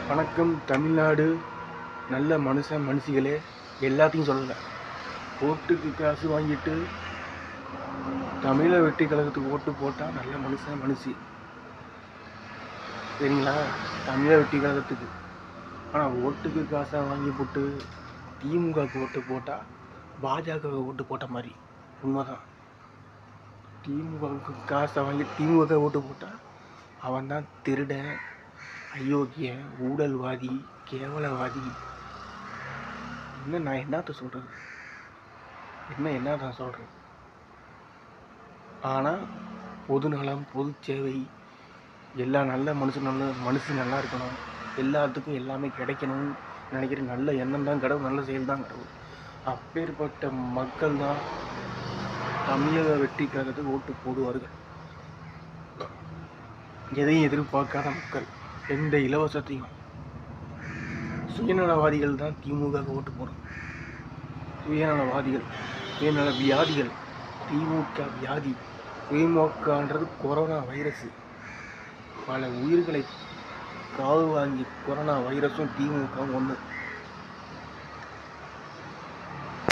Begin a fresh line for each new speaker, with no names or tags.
வணக்கம் தமிழ்நாடு. நல்ல மனுஷன் மனுஷிகளே, எல்லாத்தையும் சொல்லலை. ஓட்டுக்கு காசு வாங்கிட்டு தமிழை வெற்றி கழகத்துக்கு ஓட்டு போட்டால் நல்ல மனுஷன் மனுஷி, சரிங்களா? தமிழை வெற்றி கழகத்துக்கு. ஆனால் ஓட்டுக்கு காசை வாங்கி போட்டு திமுகவுக்கு ஓட்டு போட்டால் பாஜக ஓட்டு போட்ட மாதிரி. உண்மைதான். திமுகவுக்கு காசை வாங்கி திமுக ஓட்டு போட்டால் அவன் தான் திருடன், அயோக்கியன், ஊழல்வாதி, கேவலவாதி. இன்னும் நான் என்னத்த சொல்கிறது? என்னதான் சொல்கிறது? ஆனால் பொதுநலம், பொது சேவை, எல்லா நல்ல மனுஷன் நல்லா இருக்கணும், எல்லாத்துக்கும் எல்லாமே கிடைக்கணும் நினைக்கிற நல்ல எண்ணம் தான் கடவுள், நல்ல செயல் தான் கடவுள். அப்பேற்பட்ட மக்கள் தான் தமிழக வெற்றி கழகத்துக்கு ஓட்டு போடுவார்கள். எதையும் எதிர்பார்க்காத மக்கள், எந்த இலவசத்தையும். சுயநலவாதிகள் தான் திமுக ஓட்டு போடும். சுயநலவாதிகள், சுயநல வியாதிகள். திமுக வியாதி. திமுகன்றது கொரோனா வைரஸ். பல உயிர்களை காவு வாங்கி கொரோனா வைரஸும் திமுகவும் ஒன்று.